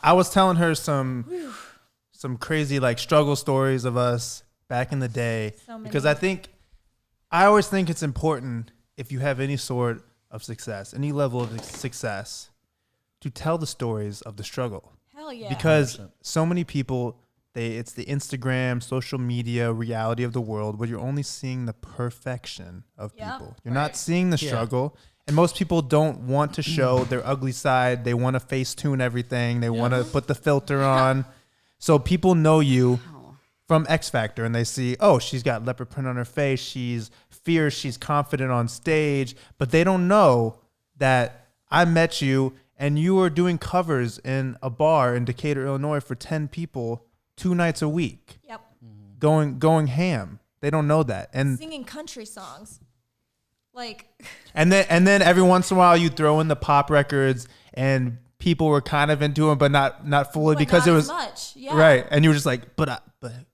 I was telling her some crazy like struggle stories of us back in the day because I always think it's important if you have any sort of success, any level of success, to tell the stories of the struggle. Hell yeah. Because 100%. so many people, it's the Instagram, social media reality of the world where you're only seeing the perfection of people. You're not seeing the struggle. And most people don't want to show their ugly side. They want to Facetune everything. They want to put the filter on. So people know you from X Factor and they see, oh, she's got leopard print on her face. She's fierce. She's confident on stage. But they don't know that I met you and you were doing covers in a bar in Decatur, Illinois for 10 people 2 nights a week. Yep. Going ham. They don't know that. And singing country songs. Like, and then every once in a while you throw in the pop records and people were kind of into them, but not fully because not it was much. Yeah. right. And you were just like, but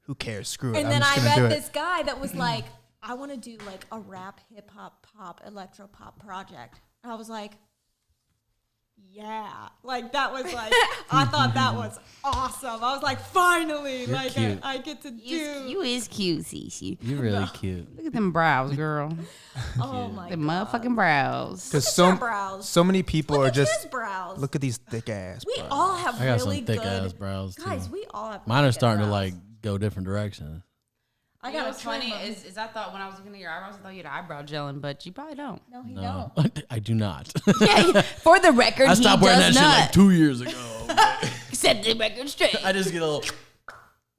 who cares? Screw it. And I'm then just I gonna met do it. this guy that was like, I want to do like a rap, hip hop, pop, electro pop project. And I was like, yeah, like that was like, I thought that was awesome. I was like, finally, You're like cute. I get to do. You is cute, CeCe. You're really cute. Look at them brows, girl. Oh my Them god, motherfucking brows. Because your brows. so many people Look are at just his brows. look at these thick ass. We brows. all have I got really some thick good ass brows too. guys. We all have. Mine really are good starting to brows. like go different directions. I You know got what's a funny is I thought when I was looking at your eyebrows, I thought you had eyebrow gelling, but you probably don't. No, he No, don't. I do not. Yeah, for the record, I stopped wearing that does shit not. like 2 years ago. Set the record straight. I just get a little.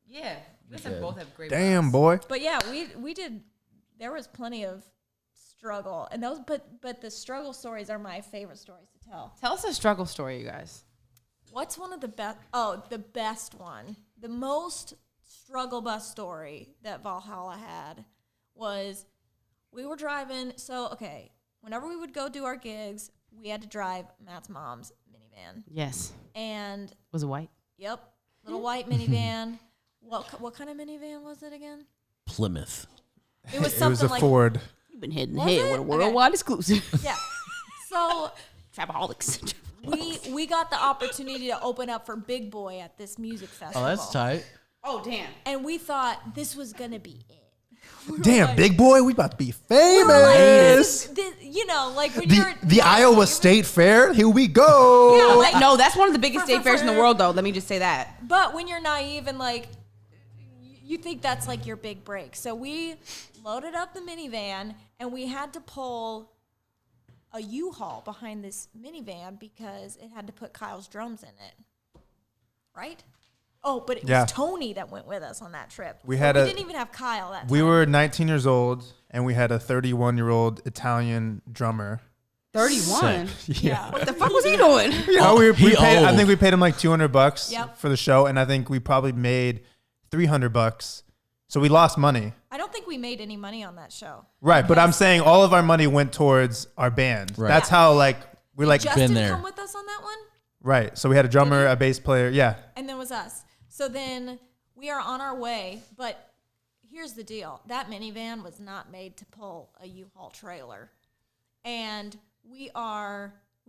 Yeah, you guys both have great Damn, brows. boy. But yeah, we did. There was plenty of struggle, and those. But the struggle stories are my favorite stories to tell. Tell us a struggle story, you guys. What's one of the best? Oh, the best one. The most struggle bus story that Valhalla had was we were driving. So, okay, whenever we would go do our gigs, we had to drive Matt's mom's minivan. Yes. And, Was it white? yep, little white minivan. What kind of minivan was it again? Plymouth. It was It something was a like, Ford. You've been hitting the Was head it? with a Okay. worldwide exclusive. yeah. So Trapaholics. we got the opportunity to open up for Big Boy at this music festival. Oh, that's tight. Oh, damn. And we thought this was going to be it. Damn, big boy, we about to be We famous. were like, you know, like when you're The Iowa State Fair, here we go. Yeah, like, No, that's one of the biggest For- state fairs in the for- world, though. Let me just say that. but when you're naive and like you think that's like your big break. So we loaded up the minivan and we had to pull a U-Haul behind this minivan because it had to put Kyle's drums in it. Right? Oh, but it Yeah. was Tony that went with us on that trip. We So had we a- didn't even have Kyle that time. We were 19 years old, and we had a 31-year-old Italian drummer. 31. Sick. Yeah. What the fuck was he doing? Yeah, we he paid. I old. think we paid him like $200 Yep. for the show, and I think we probably made $300. So we lost money. I don't think we made any money on that show. Right, but I'm saying all of our money went towards our band. Right. That's how like we're like Justin there. come with us on that one? right. So we had a drummer, a bass player. Yeah. And then was us. So then we are on our way, but here's the deal. That minivan was not made to pull a U-Haul trailer. And we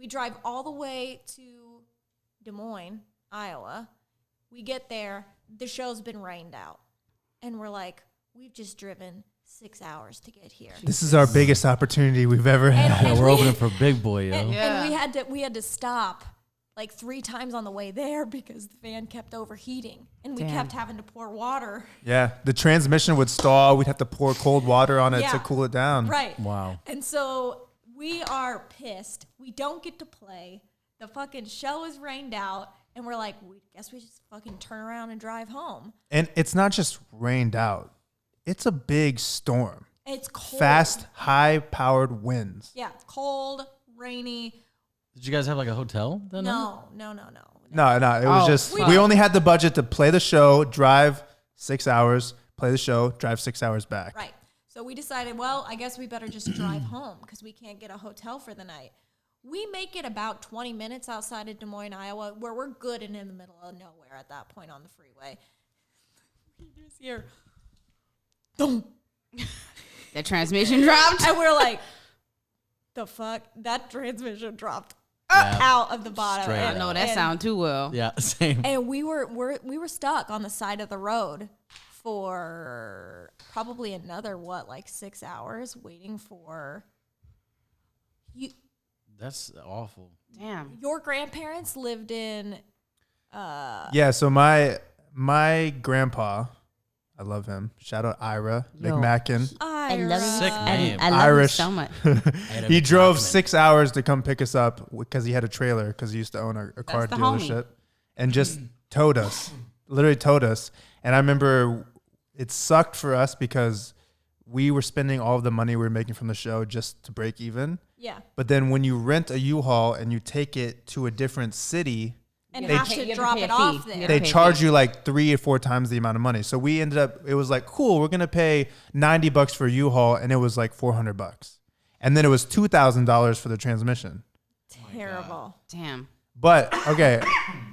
drive all the way to Des Moines, Iowa. We get there, the show's been rained out. And we're like, we've just driven 6 hours to get here. This is our biggest opportunity we've ever had. Yeah, we're opening for Big Boy, yo. And we had to stop like 3 times on the way there because the van kept overheating and we Damn. kept having to pour water. Yeah, the transmission would stall. We'd have to pour cold water on it Yeah. to cool it down. Right. Wow. And so we are pissed. We don't get to play. The fucking show is rained out. And we're like, we guess we just fucking turn around and drive home. And it's not just rained out. It's a big storm. It's cold. Fast, high-powered winds. Yeah, cold, rainy. Did you guys have like a hotel then? No. No, it was Oh, just, fuck. we only had the budget to play the show, drive 6 hours, play the show, drive 6 hours back. Right. So we decided, well, I guess we better just drive home because we can't get a hotel for the night. We make it about 20 minutes outside of Des Moines, Iowa, where we're good and in the middle of nowhere at that point on the freeway. We just hear, boom. That transmission dropped. And we're like, the fuck? That transmission dropped out of the bottom. Straight I up. know that sound too well. Yeah, same. And we were stuck on the side of the road for probably another 6 hours waiting for you. That's awful. Damn. Your grandparents lived in. Yeah. So my grandpa, I love him. Shout out Ira McMacken. I love you. Sick name. I love Irish. you so much. He drove 6 hours to come pick us up because he had a trailer because he used to own a car the homie. dealership and just towed us, literally towed us. And I remember it sucked for us because we were spending all of the money we were making from the show just to break even. Yeah. But then when you rent a U-Haul and you take it to a different city, And They have ch- to drop it off there. they charge you like 3 or 4 times the amount of money. So we ended up, it was like, cool, we're going to pay $90 for a U-Haul, and it was like $400. And then it was $2,000 for the transmission. Terrible. Damn. But, okay,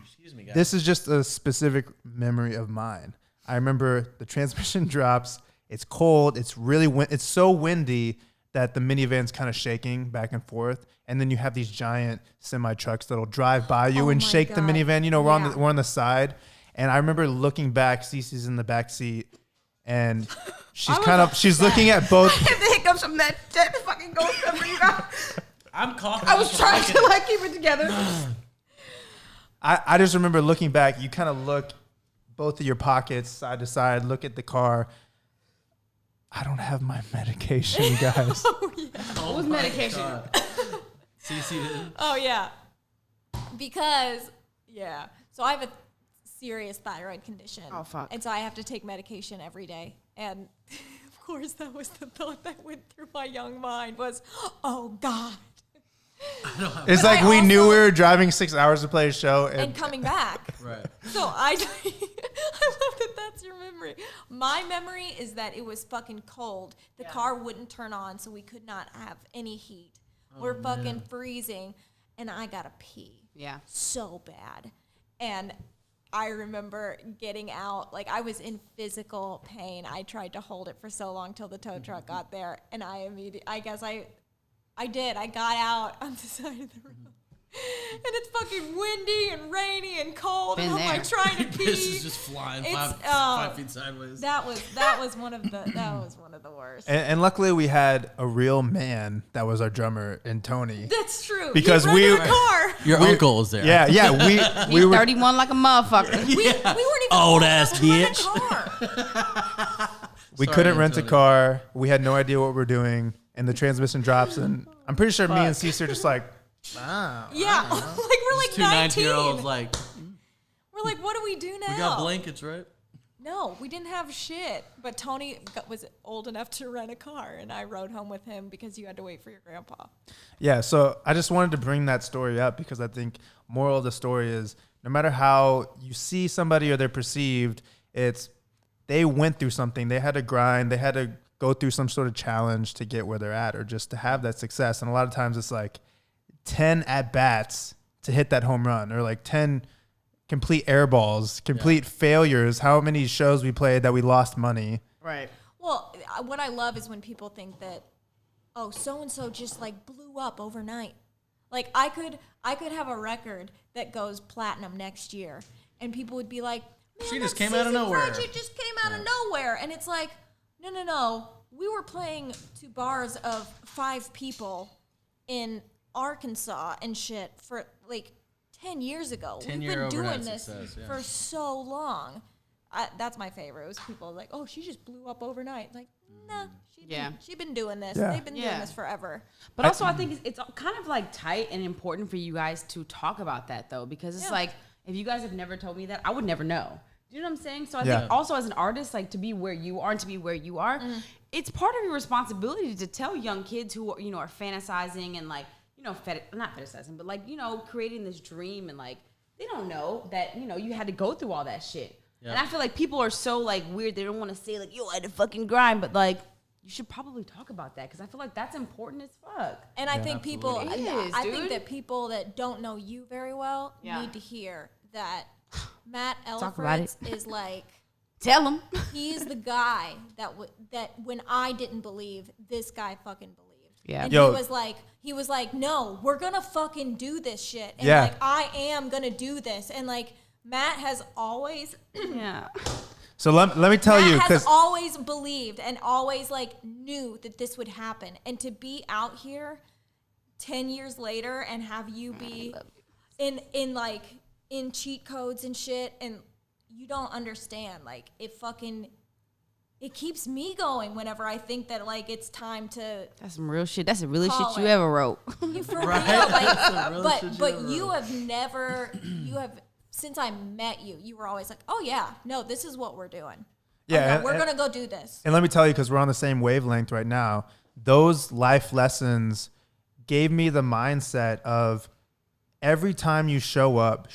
Excuse me, guys. this is just a specific memory of mine. I remember the transmission drops, it's cold, it's really, it's so windy that the minivan's kind of shaking back and forth. And then you have these giant semi trucks that'll drive by you Oh and my shake the God. minivan. You know, Yeah. we're on the side. And I remember looking back, CeCe's in the back seat, and she's looking at both. I have the hiccups from that fucking ghost pepper you got. I'm coughing. I was trying to like keep it together. I just remember looking back, you kind of look both of your pockets side to side, look at the car. I don't have my medication, guys. What was medication? CeCe didn't. Oh yeah, because so I have a serious thyroid condition. Oh, fuck. And so I have to take medication every day. And of course, that was the thought that went through my young mind was, oh God. It's But like I we knew also- we were driving 6 hours to play a show, And coming back. Right. So I love that that's your memory. My memory is that it was fucking cold. The car wouldn't turn on, so we could not have any heat. We're fucking freezing, and I gotta pee. Yeah. So bad. And I remember getting out, like I was in physical pain. I tried to hold it for so long till the tow truck got there, and I did. I got out on the side of the road. And it's fucking windy and rainy and cold, Been and I'm like there. trying to pee. This is just flying It's- 5 feet sideways. That was one of the worst. and luckily we had a real man that was our drummer in Tony. That's true. Because he we- rented a car. Your uncle was there. Yeah, we He's were 31 like a motherfucker. We weren't even Old old ass enough to rent a car. we Sorry, couldn't rent a Tony. car. We had no idea what we were doing, and the transmission drops, and I'm pretty sure me and CeCe are just like, wow. Yeah, like we're like Two 19. 19-year-olds like, We're like, what do we do now? we got blankets, right? No, we didn't have shit. But Tony was old enough to rent a car, and I rode home with him because you had to wait for your grandpa. Yeah, so I just wanted to bring that story up because I think moral of the story is no matter how you see somebody or they're perceived, it's they went through something. They had to grind. They had to go through some sort of challenge to get where they're at or just to have that success. And a lot of times it's like 10 at-bats to hit that home run or like 10 complete air balls, complete failures. How many shows we played that we lost money. Right. Well, what I love is when people think that, oh, so-and-so just like blew up overnight. Like I could have a record that goes platinum next year, and people would be like, man, She just that came out of CeCe nowhere. Frey just came out of nowhere. And it's like, no. We were playing to bars of 5 people in Arkansas and shit for like 10 years ago. 10 We've year been doing overnight this success, yeah. for so long. That's my favorite. It was people like, oh, she just blew up overnight. Like, nah, she's been doing this. Yeah. They've been doing this forever. But also, I think it's kind of like tight and important for you guys to talk about that though, because it's like if you guys have never told me that, I would never know. Do you know what I'm saying? So I think also as an artist, like to be where you are and to be where you are, it's part of your responsibility to tell young kids who are fantasizing and like not fantasizing, but like creating this dream and like they don't know that you had to go through all that shit. Yeah. And I feel like people are so like weird. They don't want to say like, yo, I had to fucking grind, but like you should probably talk about that because I feel like that's important as fuck. And I think people, It is, I think dude. that people that don't know you very well need to hear that Matt Talk about Elfritz is like, Tell them. he's the guy that when I didn't believe, this guy fucking believed. Yeah. And Yo. he was like, no, we're gonna fucking do this shit. And Yeah. like, I am gonna do this. And like, Matt has always Yeah. So let me tell you, Matt has because always believed and always like knew that this would happen. And to be out here 10 years later and have you be in cheat codes and shit, and you don't understand, like, it keeps me going whenever I think that like it's time to That's some real shit. That's the realest Call shit you it. ever wrote. you for Right. real. That's the Like, realest shit but you you ever have never since I met you, you were always like, oh yeah, no, this is what we're doing. Yeah, Oh, no, and- we're and- gonna go do this. and let me tell you, because we're on the same wavelength right now, those life lessons gave me the mindset of every time you show up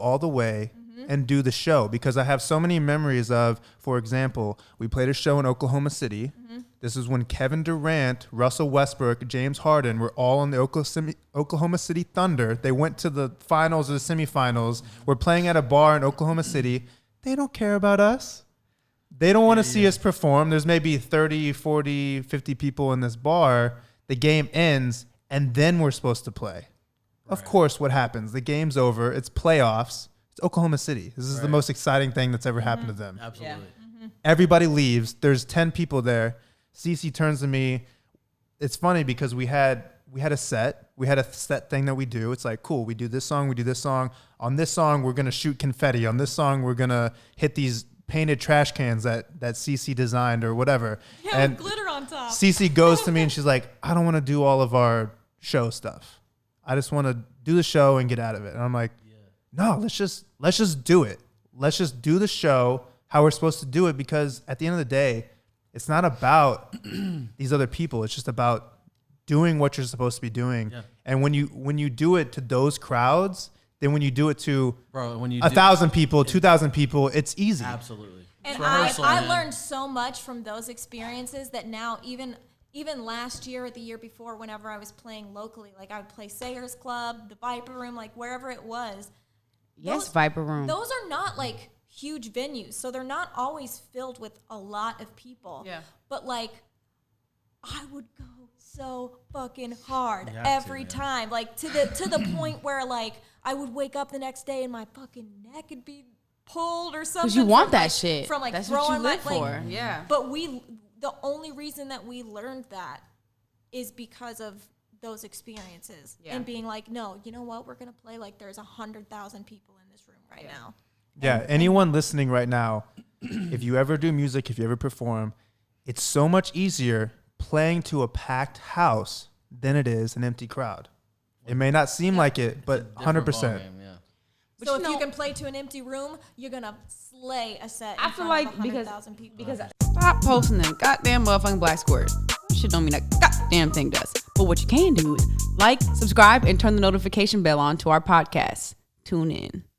all the way and do the show. Because I have so many memories of, for example, we played a show in Oklahoma City. This is when Kevin Durant, Russell Westbrook, James Harden were all in the Oklahoma City Thunder. They went to the finals or the semifinals. We're playing at a bar in Oklahoma City. They don't care about us. They don't want to see us perform. There's maybe 30, 40, 50 people in this bar. The game ends, and then we're supposed to play. Of course, what happens? The game's over. It's playoffs. It's Oklahoma City. This is the most exciting thing that's ever happened to them. Absolutely. Everybody leaves. There's 10 people there. CeCe turns to me. It's funny because we had a set. We had a set thing that we do. It's like, cool, we do this song, we do this song. On this song, we're going to shoot confetti. On this song, we're going to hit these painted trash cans that CeCe designed or whatever. Yeah, and with glitter on top. CeCe goes to me and she's like, I don't want to do all of our show stuff. I just want to do the show and get out of it. And I'm like, no, let's just do it. Let's just do the show how we're supposed to do it, because at the end of the day, it's not about these other people. It's just about doing what you're supposed to be doing. Yeah. And when you do it to those crowds, then when you do it to Bro, when you 1,000 people, 2,000 people, it's easy. Absolutely. And Rehearsal, I man. learned so much from those experiences that now even last year or the year before, whenever I was playing locally, like I would play Sayers Club, the Viper Room, like wherever it was. Yes, Those- Viper Room. Those are not like huge venues, so they're not always filled with a lot of people. Yeah. But like, I would go so fucking hard You have to, every man. time, like to the point where like I would wake up the next day and my fucking neck would be pulled or something. Because you want from, that like, shit. from like That's what you throwing live my, like, for. Yeah. But the only reason that we learned that is because of those experiences and being like, no, you know what? We're going to play like there's 100,000 people in this room right now. Yeah, anyone listening right now, if you ever do music, if you ever perform, it's so much easier playing to a packed house than it is an empty crowd. It may not seem like it, but Different 100%. ballgame, yeah. But So you if you know- can play to an empty room, you're going to slay a set I in feel front like of 100,000 people. because stop posting them goddamn motherfucking black squares. That shit don't mean a goddamn thing does. But what you can do is like, subscribe, and turn the notification bell on to our podcast. Tune in.